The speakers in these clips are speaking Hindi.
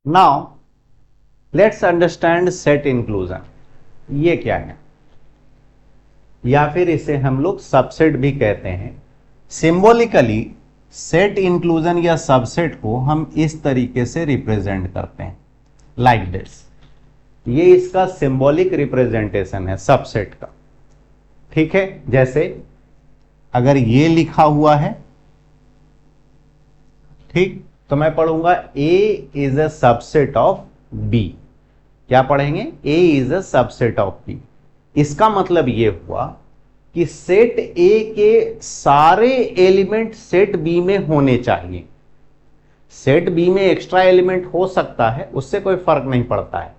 Now let's understand set inclusion. ये क्या है, या फिर इसे हम लोग सबसेट भी कहते हैं। सिंबॉलिकली सेट इंक्लूजन या सबसेट को हम इस तरीके से रिप्रेजेंट करते हैं, लाइक दिस। ये इसका सिंबॉलिक रिप्रेजेंटेशन है सबसेट का। ठीक है, जैसे अगर ये लिखा हुआ है, ठीक, तो मैं पढ़ूंगा A is a subset of B. क्या पढ़ेंगे? A is a subset of B. इसका मतलब ये हुआ कि सेट ए के सारे एलिमेंट सेट बी में होने चाहिए। सेट बी में एक्स्ट्रा एलिमेंट हो सकता है, उससे कोई फर्क नहीं पड़ता है,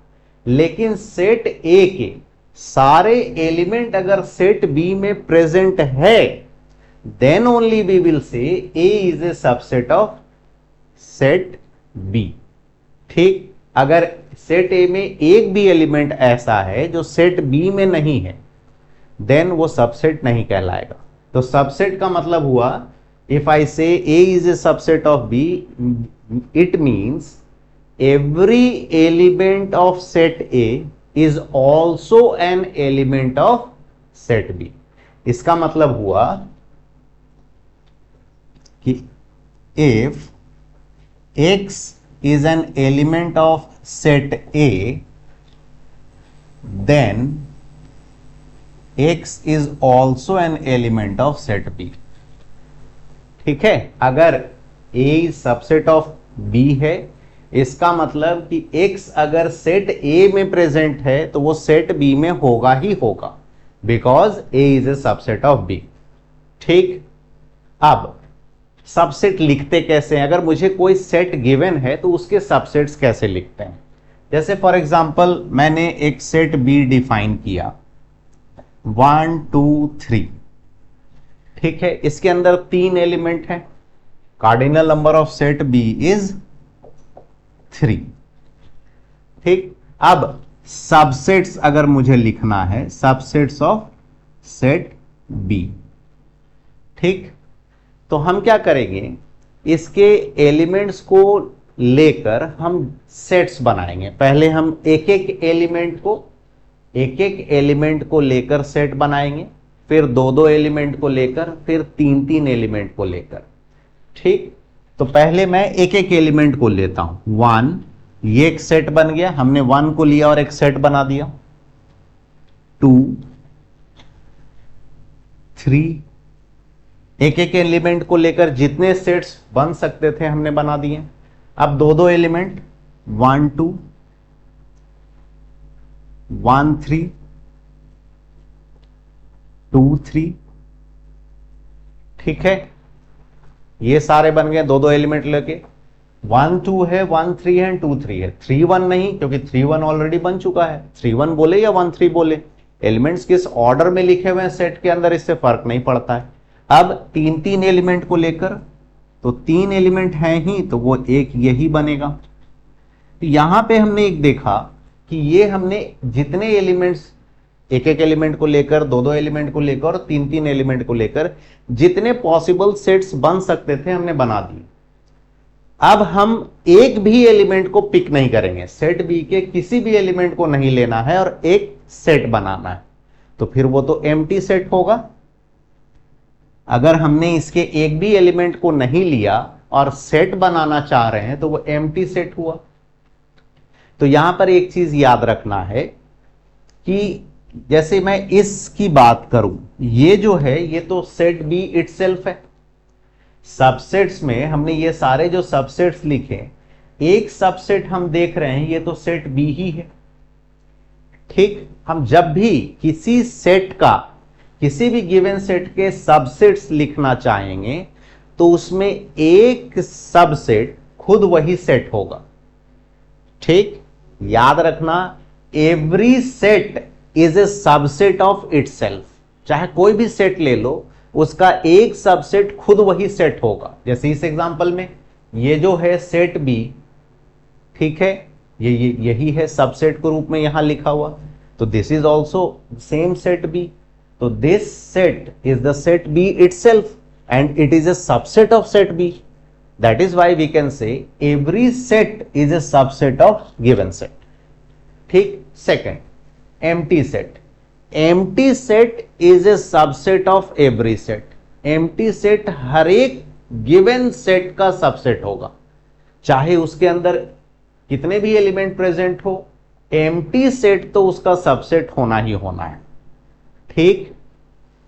लेकिन सेट ए के सारे एलिमेंट अगर सेट बी में प्रेजेंट है, then only we will say A is a subset of set B. ठीक, अगर सेट ए में एक भी एलिमेंट ऐसा है जो सेट बी में नहीं है, देन वो सबसेट नहीं कहलाएगा। तो सबसेट का मतलब हुआ, if I say A is a subset of B, it means every element of set A is also an element of set B। इसका मतलब हुआ कि if X is an element of set A, then X is also an element of set B। ठीक है, अगर A सबसेट ऑफ B है, इसका मतलब कि X अगर सेट A में प्रेजेंट है तो वो सेट B में होगा ही होगा, because A is a subset of B। ठीक, अब सबसेट लिखते कैसे हैं? अगर मुझे कोई सेट गिवन है तो उसके सबसेट्स कैसे लिखते हैं? जैसे फॉर एग्जांपल मैंने एक सेट B डिफाइन किया 1 2 3। ठीक है, इसके अंदर 3 एलिमेंट हैं। Cardinal number of set B is 3। ठीक, अब सबसेट्स अगर मुझे लिखना है, सबसेट्स ऑफ सेट बी। ठीक, तो हम क्या करेंगे, इसके एलिमेंट्स को लेकर हम सेट्स बनाएंगे। पहले हम एक एक एलिमेंट को लेकर सेट बनाएंगे, फिर दो दो एलिमेंट को लेकर, फिर तीन तीन एलिमेंट को लेकर। ठीक, तो पहले मैं एक एक एलिमेंट को लेता हूं। 1, ये एक सेट बन गया, हमने 1 को लिया और एक सेट बना दिया। 2 3, एक एक एलिमेंट को लेकर जितने सेट्स बन सकते थे हमने बना दिए। अब दो दो एलिमेंट 1 2 1 3 2 3। ठीक है, ये सारे बन गए दो दो एलिमेंट लेके। 1 2 है, 1 3 है, 2 3 है। 3 1 नहीं, क्योंकि 3 1 ऑलरेडी बन चुका है। 3 1 बोले या 1 3 बोले, एलिमेंट्स किस ऑर्डर में लिखे हुए हैं सेट के अंदर, इससे फर्क नहीं पड़ता है। अब तीन तीन एलिमेंट को लेकर, तो 3 एलिमेंट हैं ही, तो वो एक यही बनेगा। तो यहां पे हमने एक देखा कि ये हमने जितने एलिमेंट्स, एक एक एलिमेंट को लेकर, दो दो एलिमेंट को लेकर और तीन तीन एलिमेंट को लेकर जितने पॉसिबल सेट्स बन सकते थे हमने बना दिए। अब हम एक भी एलिमेंट को पिक नहीं करेंगे, सेट बी के किसी भी एलिमेंट को नहीं लेना है और एक सेट बनाना है, तो फिर वो तो एम्प्टी सेट होगा। अगर हमने इसके एक भी एलिमेंट को नहीं लिया और सेट बनाना चाह रहे हैं तो वो एम्प्टी सेट हुआ। तो यहां पर एक चीज याद रखना है कि जैसे मैं इसकी बात करूं, ये जो है ये तो सेट बी इटसेल्फ है। सबसेट्स में हमने ये सारे जो सबसेट्स लिखे, एक सबसेट हम देख रहे हैं, ये तो सेट बी ही है। ठीक, हम जब भी किसी सेट का, किसी भी गिवन सेट के सबसेट्स लिखना चाहेंगे तो उसमें एक सबसेट खुद वही सेट होगा। ठीक, याद रखना, every set is a subset of itself. चाहे कोई भी सेट ले लो, उसका एक सबसेट खुद वही सेट होगा। जैसे इस एग्जांपल में ये जो है सेट बी, ठीक है, ये यही है सबसेट के रूप में यहां लिखा हुआ, तो this is also same set B. तो this set is the set B itself and it is a subset of set B. That is why we can say every set is a subset of given set. ठीक. Second, empty set. Empty set is a subset of every set. Empty set हर एक given set का subset होगा, चाहे उसके अंदर कितने भी एलिमेंट प्रेजेंट हो, एम्प्टी सेट तो उसका सबसेट होना ही होना है. ठीक.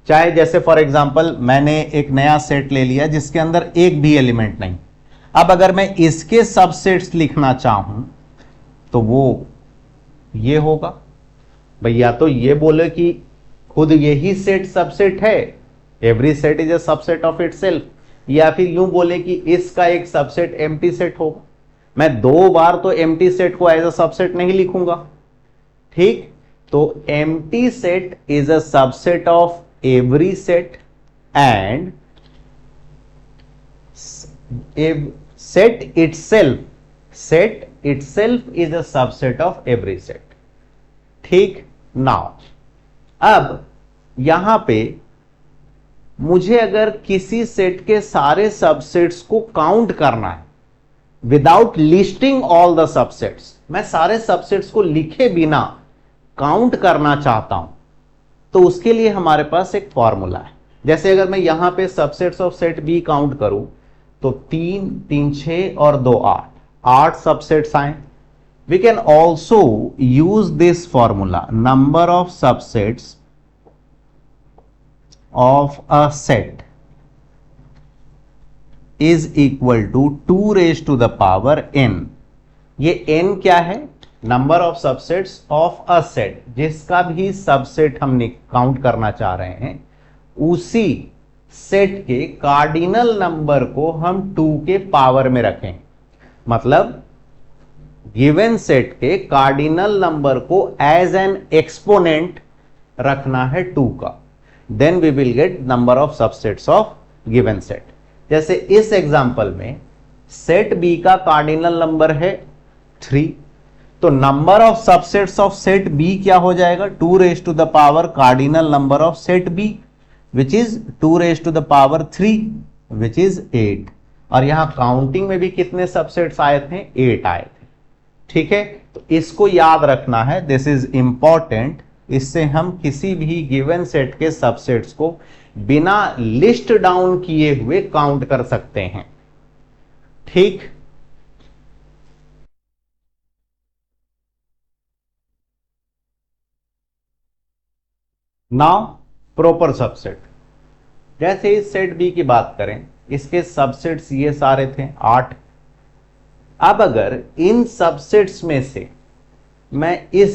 चाहे जैसे फॉर एग्जांपल मैंने एक नया सेट ले लिया जिसके अंदर एक भी एलिमेंट नहीं. अब अगर मैं इसके सबसेट्स लिखना चाहूं तो वो ये होगा. भैया तो ये बोले कि खुद यही सेट सबसेट है, every set is a subset of itself, या फिर यूं बोले कि इसका एक सबसेट एम्प्टी सेट होगा. मैं दो बार तो एम्प्टी सेट को एज अ सबसेट नहीं लिखूंगा. ठीक. तो empty set is a subset of every set and set itself is a subset of every set. ठीक. नाउ अब यहां पे मुझे अगर किसी सेट के सारे सबसेट्स को काउंट करना है without listing all the subsets, मैं सारे सबसेट्स को लिखे बिना काउंट करना चाहता हूं, तो उसके लिए हमारे पास एक फॉर्मूला है. जैसे अगर मैं यहां पे subsets of set B count करूं तो 3 3 6 और 2 8 सबसेट्स आए. We can also use this formula, number of subsets of a set is equal to 2 raise to the power n. ये n क्या है? Number of subsets of a set, जिसका भी सबसेट हम काउंट करना चाह रहे हैं उसी सेट के कार्डिनल नंबर को हम 2 के पावर में रखें. मतलब गिवन सेट के कार्डिनल नंबर को एज एन एक्सपोनेंट रखना है 2 का. Then we will get number of subsets of given set. जैसे इस एग्जांपल में सेट बी का कार्डिनल नंबर है 3, तो number of subsets of set B क्या हो जाएगा? 2 raise to the power cardinal number of set B which is 2 raised to the power 3 which is 8. और यहां काउंटिंग में भी कितने सबसेट्स आए थे? 8 आए थे. ठीक है. तो इसको याद रखना है, दिस इज इंपॉर्टेंट. इससे हम किसी भी गिवन सेट के सबसेट्स को बिना लिस्ट डाउन किए हुए काउंट कर सकते हैं. ठीक. Now proper subset. जैसे इस सेट बी की बात करें, इसके सबसेट्स ये सारे थे 8. अब अगर इन सबसेट्स में से मैं इस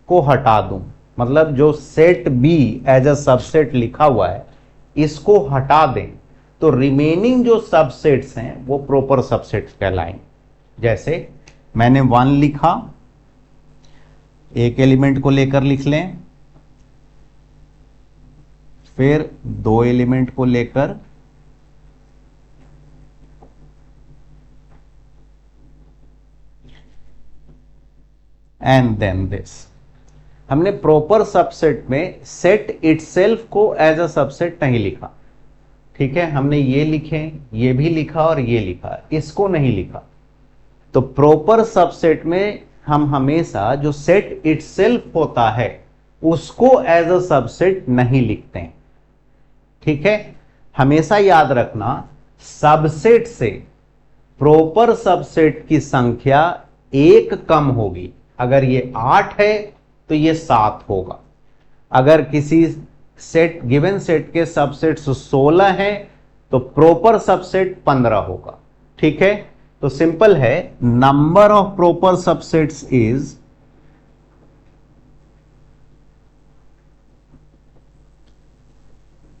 को हटा दूं, मतलब जो set B as a subset लिखा हुआ है इसको हटा दें, तो रिमेनिंग जो सबसेट्स हैं वो प्रॉपर सबसेट्स कहलाएंगे. जैसे मैंने 1 लिखा, एक एलिमेंट को लेकर लिख लें, फिर 2 एलिमेंट को लेकर, एंड देन दिस. हमने प्रॉपर सबसेट में सेट इटसेल्फ को एज अ सबसेट नहीं लिखा. ठीक है. हमने ये लिखे, ये भी लिखा और ये लिखा, इसको नहीं लिखा. तो प्रॉपर सबसेट में हम हमेशा जो सेट इटसेल्फ होता है उसको एज अ सबसेट नहीं लिखते हैं. ठीक है. हमेशा याद रखना, सबसेट से प्रॉपर सबसेट की संख्या 1 कम होगी. अगर ये 8 है तो ये 7 होगा. अगर किसी सेट गिवन सेट के सबसेट्स 16 हैं तो प्रॉपर सबसेट 15 होगा. ठीक है. तो सिंपल है, number of proper subsets is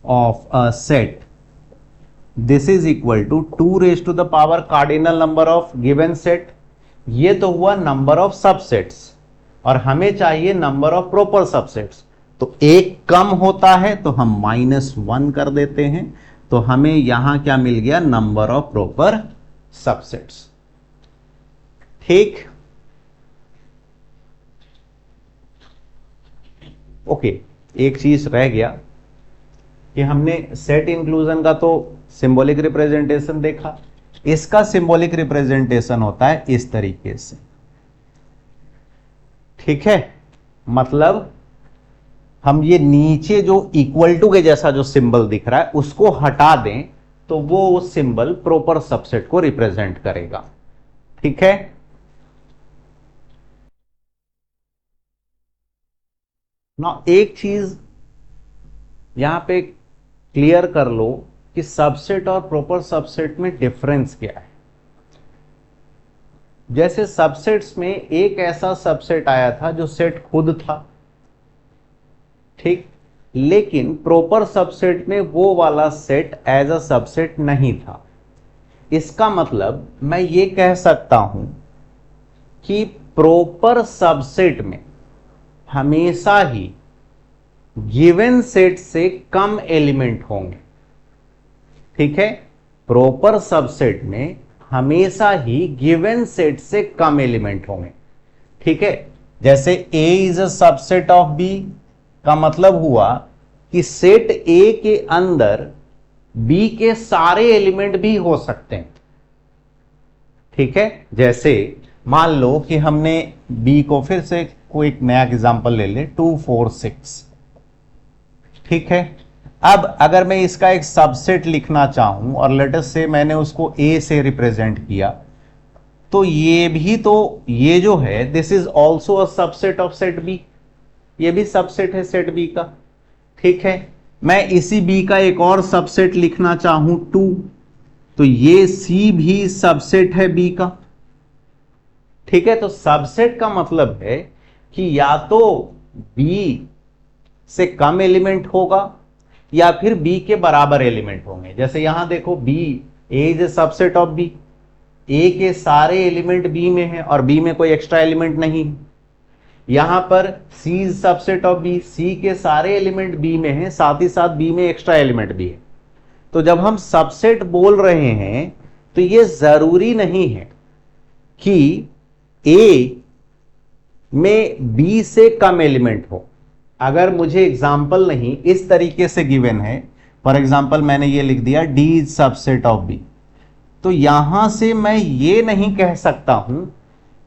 of a set, this is equal to 2 raised to the power cardinal number of given set. ये तो हुआ नंबर ऑफ सबसेट्स, और हमें चाहिए नंबर ऑफ प्रॉपर सबसेट्स. तो एक कम होता है तो हम -1 कर देते हैं, तो हमें यहां क्या मिल गया? Number of proper subsets. ठीक. ओके. एक चीज रह गया कि हमने सेट इंक्लूजन का तो सिंबॉलिक रिप्रेजेंटेशन देखा, इसका सिंबॉलिक रिप्रेजेंटेशन होता है इस तरीके से। ठीक है, मतलब हम ये नीचे जो इक्वल टू के जैसा जो सिंबल दिख रहा है उसको हटा दें तो वो सिंबल प्रॉपर सबसेट को रिप्रेजेंट करेगा। ठीक है, ना एक चीज यहां पे क्लियर कर लो कि सबसेट और प्रॉपर सबसेट में डिफरेंस क्या है। जैसे सबसेट्स में एक ऐसा सबसेट आया था जो सेट खुद था, ठीक, लेकिन प्रॉपर सबसेट में वो वाला सेट एज अ सबसेट नहीं था। इसका मतलब मैं ये कह सकता हूं कि प्रॉपर सबसेट में हमेशा ही गिवन सेट से कम एलिमेंट होंगे। ठीक है, प्रॉपर सबसेट में हमेशा ही गिवन सेट से कम एलिमेंट होंगे। ठीक है, जैसे A is a subset of B का मतलब हुआ कि सेट A के अंदर B के सारे एलिमेंट भी हो सकते हैं। ठीक है, जैसे मान लो कि हमने B को, फिर से कोई एक नया एग्जांपल ले ले, 2 4 6। ठीक है, अब अगर मैं इसका एक सबसेट लिखना चाहूं और लेट अस से मैंने उसको A से रिप्रेजेंट किया, तो ये भी, तो ये जो है this is also a subset of set B, ये भी सबसेट है सेट B का। ठीक है, मैं इसी B का एक और सबसेट लिखना चाहूं 2, तो ये C भी सबसेट है B का। ठीक है, तो सबसेट का मतलब है कि या तो B से कम एलिमेंट होगा या फिर B के बराबर एलिमेंट होंगे। जैसे यहां देखो B, A is a subset of B, A के सारे एलिमेंट B में है और B में कोई एक्स्ट्रा एलिमेंट नहीं है। यहां पर C is subset of B, C के सारे एलिमेंट B में है, साथ ही साथ B में एक्स्ट्रा एलिमेंट भी है। तो जब हम सबसेट बोल रहे हैं तो ये जरूरी नहीं है कि A में B से कम एलिमेंट हो। अगर मुझे एग्जाम्पल नहीं इस तरीके से गिवन है, फॉर एग्जाम्पल मैंने ये लिख दिया D is subset of B, तो यहां से मैं ये नहीं कह सकता हूं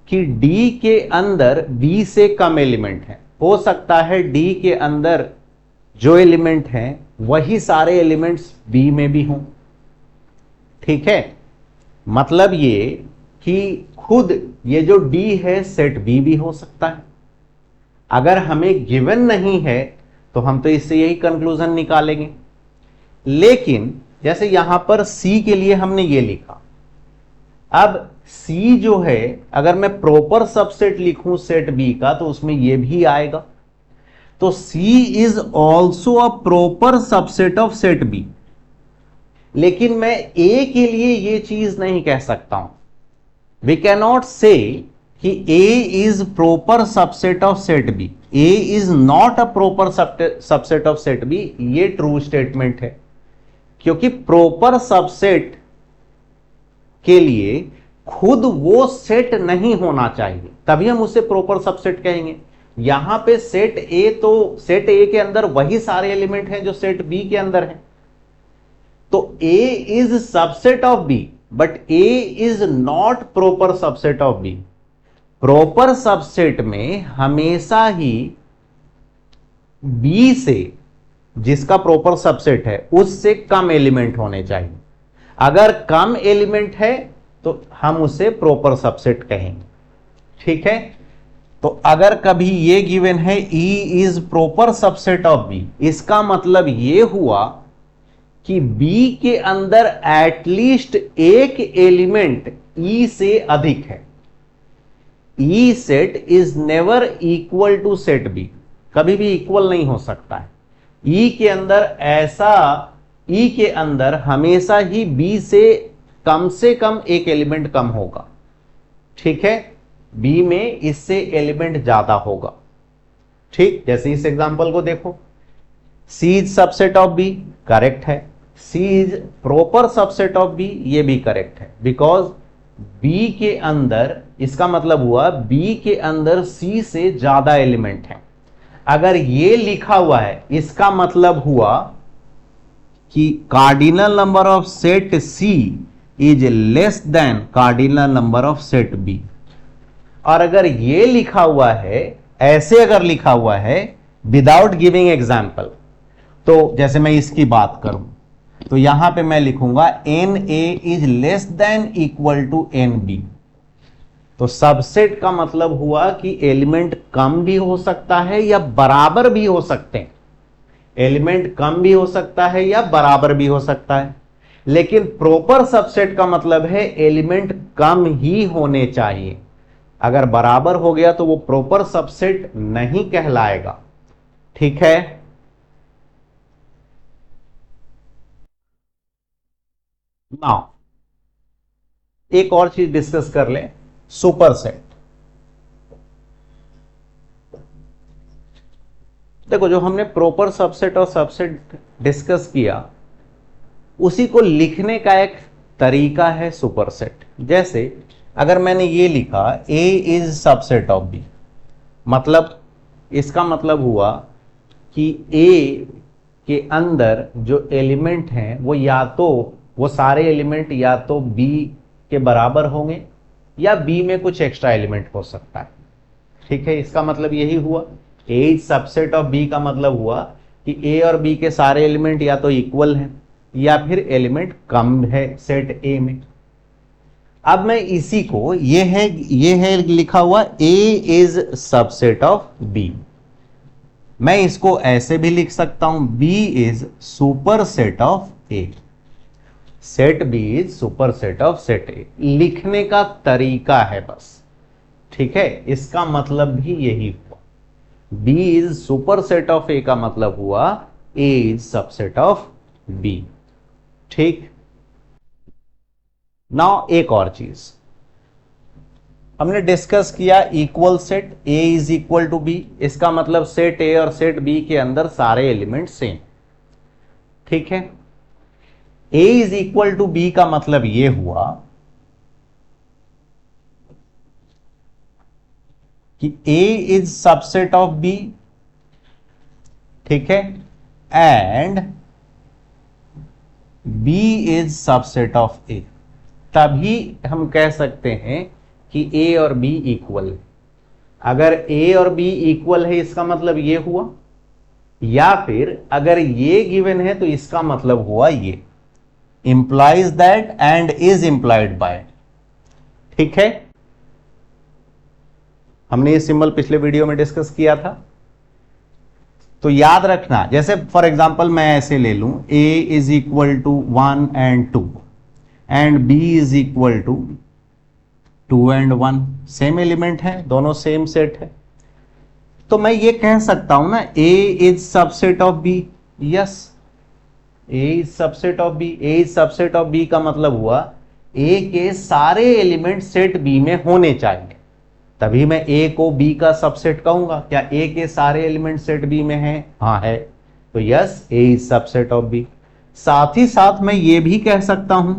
कि D के अंदर B से कम एलिमेंट है। हो सकता है D के अंदर जो एलिमेंट हैं वही सारे एलिमेंट्स B में भी हों। ठीक है, मतलब ये कि खुद ये जो D है सेट B भी हो सकता है। अगर हमें गिवन नहीं है तो हम तो इससे यही कंक्लूजन निकालेंगे। लेकिन जैसे यहां पर C के लिए हमने ये लिखा, अब C जो है अगर मैं प्रॉपर सबसेट लिखूं सेट B का तो उसमें ये भी आएगा। तो C is also a proper subset of set B। लेकिन मैं A के लिए ये चीज नहीं कह सकता हूं। वी कैनॉट से कि A is proper subset of set B, A is not a proper subset of set B, ये ट्रू स्टेटमेंट है। क्योंकि प्रॉपर सबसेट के लिए खुद वो सेट नहीं होना चाहिए, तभी हम उसे प्रॉपर सबसेट कहेंगे। यहां पे सेट A, तो सेट A के अंदर वही सारे एलिमेंट हैं जो सेट B के अंदर हैं। तो A is subset of B but A is not proper subset of B। Proper subset में हमेशा ही B से, जिसका प्रॉपर सबसेट है, उससे कम एलिमेंट होने चाहिए। अगर कम एलिमेंट है तो हम उसे प्रॉपर सबसेट कहेंगे। ठीक है, तो अगर कभी ये गिवन है E is proper subset of B, इसका मतलब ये हुआ कि B के अंदर एटलीस्ट एक एलिमेंट E से अधिक है। E set is never equal to set B, कभी भी इक्वल नहीं हो सकता है। E के अंदर हमेशा ही B से कम एक एलिमेंट कम होगा। ठीक है, B में इससे एलिमेंट ज्यादा होगा। ठीक, जैसे इस एग्जांपल को देखो, C is subset of B, correct है। C is proper subset of B, ये भी करेक्ट है। बिकॉज B के अंदर, इसका मतलब हुआ B के अंदर C से ज्यादा एलिमेंट है। अगर ये लिखा हुआ है इसका मतलब हुआ कि cardinal number of set C is less than cardinal number of set B. और अगर ये लिखा हुआ है, ऐसे अगर लिखा हुआ है विदाउट गिविंग एग्जाम्पल, तो जैसे मैं इसकी बात करूं तो यहां पे मैं लिखूंगा n A is less than equal to n B. तो सबसेट का मतलब हुआ कि एलिमेंट कम भी हो सकता है या बराबर भी हो सकते हैं। एलिमेंट कम भी हो सकता है या बराबर भी हो सकता है, लेकिन प्रॉपर सबसेट का मतलब है एलिमेंट कम ही होने चाहिए। अगर बराबर हो गया तो वो प्रॉपर सबसेट नहीं कहलाएगा। ठीक है। नाउ एक और चीज डिस्कस कर ले, सुपरसेट। देखो, जो हमने प्रॉपर सबसेट और सबसेट डिस्कस किया, उसी को लिखने का एक तरीका है सुपरसेट। जैसे अगर मैंने ये लिखा A is subset of B, मतलब इसका मतलब हुआ कि A के अंदर जो एलिमेंट हैं वो सारे एलिमेंट या तो B के बराबर होंगे या B में कुछ एक्स्ट्रा एलिमेंट हो सकता है। ठीक है, इसका मतलब यही हुआ। A is subset of B का मतलब हुआ कि A और B के सारे एलिमेंट या तो इक्वल हैं या फिर एलिमेंट कम है सेट A में। अब मैं इसी को ये है लिखा हुआ A is subset of B, मैं इसको ऐसे भी लिख सकता हूं B is superset of A। Set B is superset of set A, लिखने का तरीका है बस। ठीक है, इसका मतलब भी यही हुआ। B is superset of A का मतलब हुआ A is subset of B। ठीक। नाउ एक और चीज हमने डिस्कस किया, equal set A is equal to B। इसका मतलब सेट A और सेट B के अंदर सारे एलिमेंट सेम। ठीक है। A is equal to B का मतलब यह हुआ कि A is subset of B। ठीक है, and B is subset of A। तभी हम कह सकते हैं कि A और B इक्वल है। अगर A और B इक्वल है इसका मतलब ये हुआ, या फिर अगर ये गिवन है तो इसका मतलब हुआ ये, implies that and is implied by. ठीक है, हमने ये सिंबल पिछले वीडियो में डिस्कस किया था। तो याद रखना, जैसे फॉर एग्जांपल मैं ऐसे ले लूं A is equal to 1 and 2 and B is equal to 2 and 1, same element है, दोनों सेम सेट है। तो मैं ये कह सकता हूं ना A is subset of B। Yes, A is subset of B। A is subset of B का मतलब हुआ A के सारे एलिमेंट सेट B में होने चाहिए, तभी मैं A को B का सबसेट कहूंगा। क्या A के सारे एलिमेंट सेट B में हैं? हाँ है, तो yes A is subset of B। साथ ही साथ मैं ये भी कह सकता हूं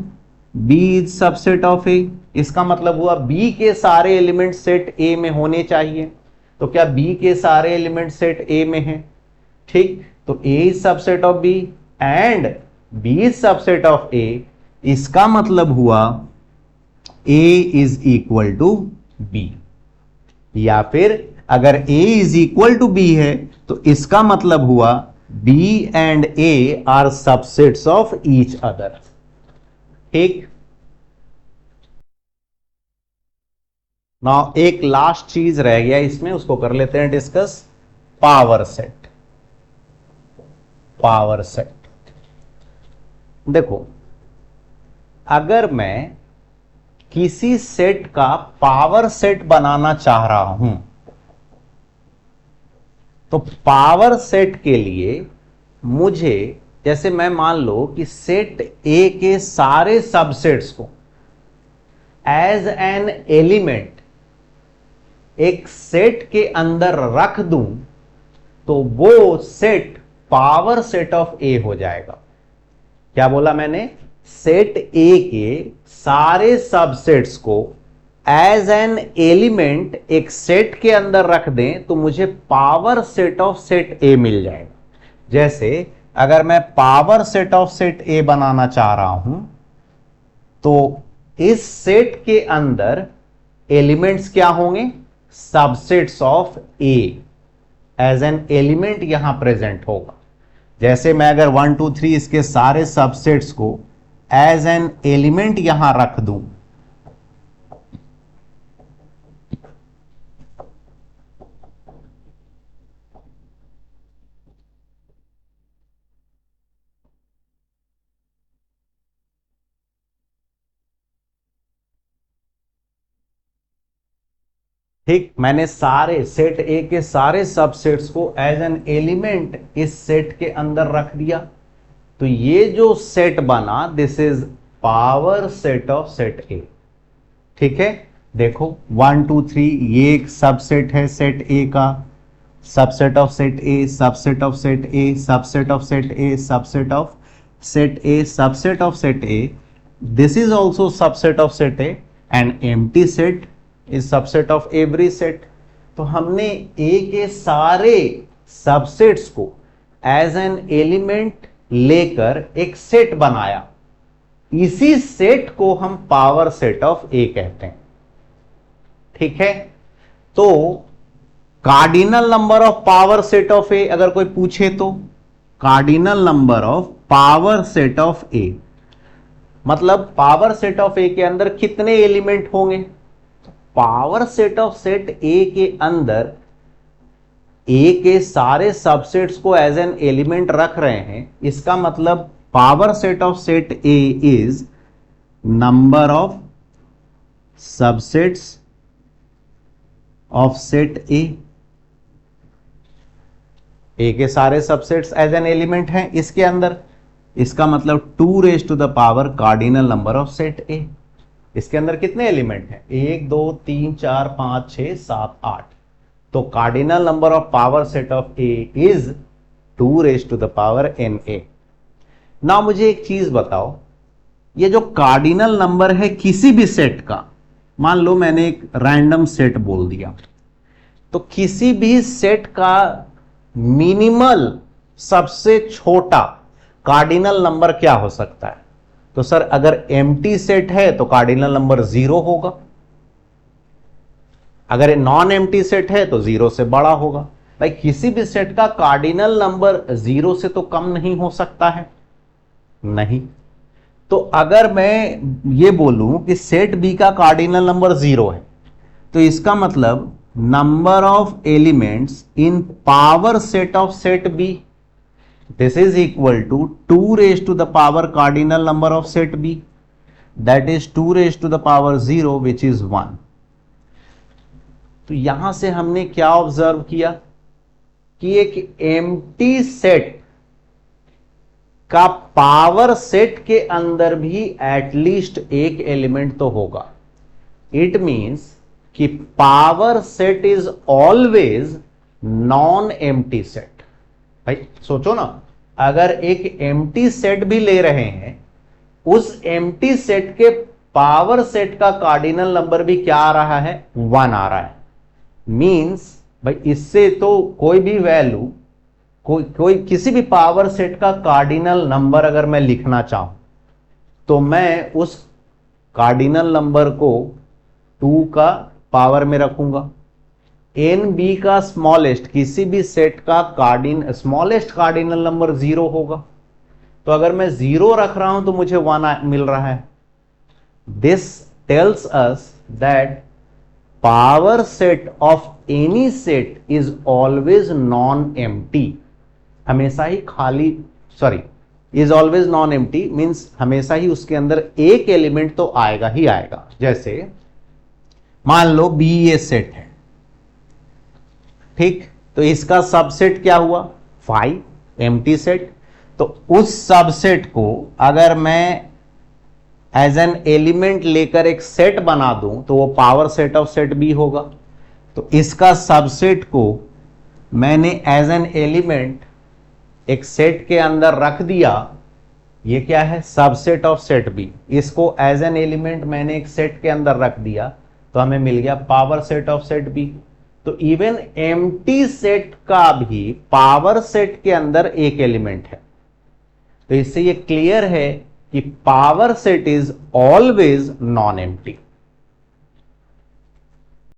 B is subset of A। इसका मतलब हुआ B के सारे एलिमेंट सेट A में होने चाहिए, तो क्या B के सारे एलिमेंट सेट A में हैं? ठीक, तो A is subset of B and B is subset of A। इसका मतलब हुआ A is equal to B। या फिर अगर A is equal to B है तो इसका मतलब हुआ B and A are subsets of each other. ठीक। नाउ एक लास्ट चीज रह गया इसमें, उसको कर लेते हैं discuss, power set. Power set, देखो अगर मैं किसी सेट का पावर सेट बनाना चाह रहा हूं तो पावर सेट के लिए मुझे, जैसे मैं मान लो कि सेट A के सारे सबसेट्स को एज एन एलिमेंट एक सेट के अंदर रख दूं तो वो set power set of A हो जाएगा। क्या बोला मैंने? सेट A के सारे सबसेट्स को एज एन एलिमेंट एक सेट के अंदर रख दें तो मुझे power set of set A मिल जाएगा। जैसे अगर मैं power set of set A बनाना चाह रहा हूं तो इस सेट के अंदर एलिमेंट्स क्या होंगे? Subsets of A as an element यहां प्रेजेंट होगा। जैसे मैं अगर 1 2 3 इसके सारे सबसेट्स को एज एन एलिमेंट यहां रख दूं, ठीक, मैंने सारे सेट ए के सारे सबसेट्स को एज एन एलिमेंट इस सेट के अंदर रख दिया, तो ये जो सेट बना this is power set of set ए। ठीक है, देखो 1 2 3 ये एक सबसेट है सेट ए का, subset of set A, subset of set A, subset of set A, subset of set A, subset of set A, this is also subset of set A, and empty set is subset of every set. तो हमने ए के सारे सबसेट्स को एज एन एलिमेंट लेकर एक सेट बनाया, इसी सेट को हम पावर सेट ऑफ ए कहते हैं। ठीक है, तो cardinal number of power set of A अगर कोई पूछे तो cardinal number of power set of A मतलब पावर सेट ऑफ ए के अंदर कितने एलिमेंट होंगे? पावर सेट ऑफ सेट ए के अंदर ए के सारे सबसेट्स को एज एन एलिमेंट रख रहे हैं, इसका मतलब power set of set A is number of subsets of set ए के सारे सबसेट्स एज एन एलिमेंट हैं इसके अंदर, इसका मतलब 2 raise to the power cardinal number of set A. इसके अंदर कितने एलिमेंट हैं? 1 2 3 4 5 6 7 8। तो cardinal number of power set of A is 2 raise to the power n A. ना मुझे एक चीज बताओ, ये जो कार्डिनल नंबर है किसी भी सेट का, मान लो मैंने एक रैंडम सेट बोल दिया, तो किसी भी सेट का मिनिमल सबसे छोटा कार्डिनल नंबर क्या हो सकता है? तो सर अगर एम्प्टी सेट है तो कार्डिनल नंबर 0 होगा, अगर नॉन एम्प्टी सेट है तो 0 से बड़ा होगा। भाई किसी भी सेट का कार्डिनल नंबर 0 से तो कम नहीं हो सकता है, नहीं। तो अगर मैं ये बोलूं कि सेट बी का कार्डिनल नंबर 0 है, तो इसका मतलब number of elements in power set of set B, this is equal to 2 raised to the power cardinal number of set B, that is 2 raised to the power 0 which is 1। तो यहां से हमने क्या ऑब्जर्व किया कि एक एम्प्टी सेट का पावर सेट के अंदर भी एटलीस्ट एक एलिमेंट तो होगा। इट मींस कि power set is always non empty set. भाई सोचो ना, अगर एक एम्प्टी सेट भी ले रहे हैं, उस एम्प्टी सेट के पावर सेट का कार्डिनल नंबर भी क्या आ रहा है? 1 आ रहा है। मींस भाई इससे तो कोई भी वैल्यू, कोई किसी भी पावर सेट का कार्डिनल नंबर अगर मैं लिखना चाहूं, तो मैं उस कार्डिनल नंबर को 2 का पावर में रखूंगा। एन बी का स्मॉलेस्ट, किसी भी सेट का स्मॉलेस्ट कार्डिनल नंबर 0 होगा। तो अगर मैं 0 रख रहा हूं तो मुझे 1 मिल रहा है। This tells us that power set of any set is always non empty, हमेशा ही खाली, sorry, is always non empty means हमेशा ही उसके अंदर एक एलिमेंट तो आएगा ही आएगा। जैसे मान लो बी ए सेट है, ठीक, तो इसका सबसेट क्या हुआ? 5, एम्प्टी सेट। तो उस सबसेट को अगर मैं एज एन एलिमेंट लेकर एक सेट बना दूं तो वो power set of set B होगा। तो इसका सबसेट को मैंने एज एन एलिमेंट एक सेट के अंदर रख दिया, ये क्या है? Subset of set B. इसको एज एन एलिमेंट मैंने एक सेट के अंदर रख दिया तो हमें मिल गया power set of set B. तो इवन एम्प्टी सेट का भी पावर सेट के अंदर एक एलिमेंट है। तो इससे ये क्लियर है कि power set is always non empty.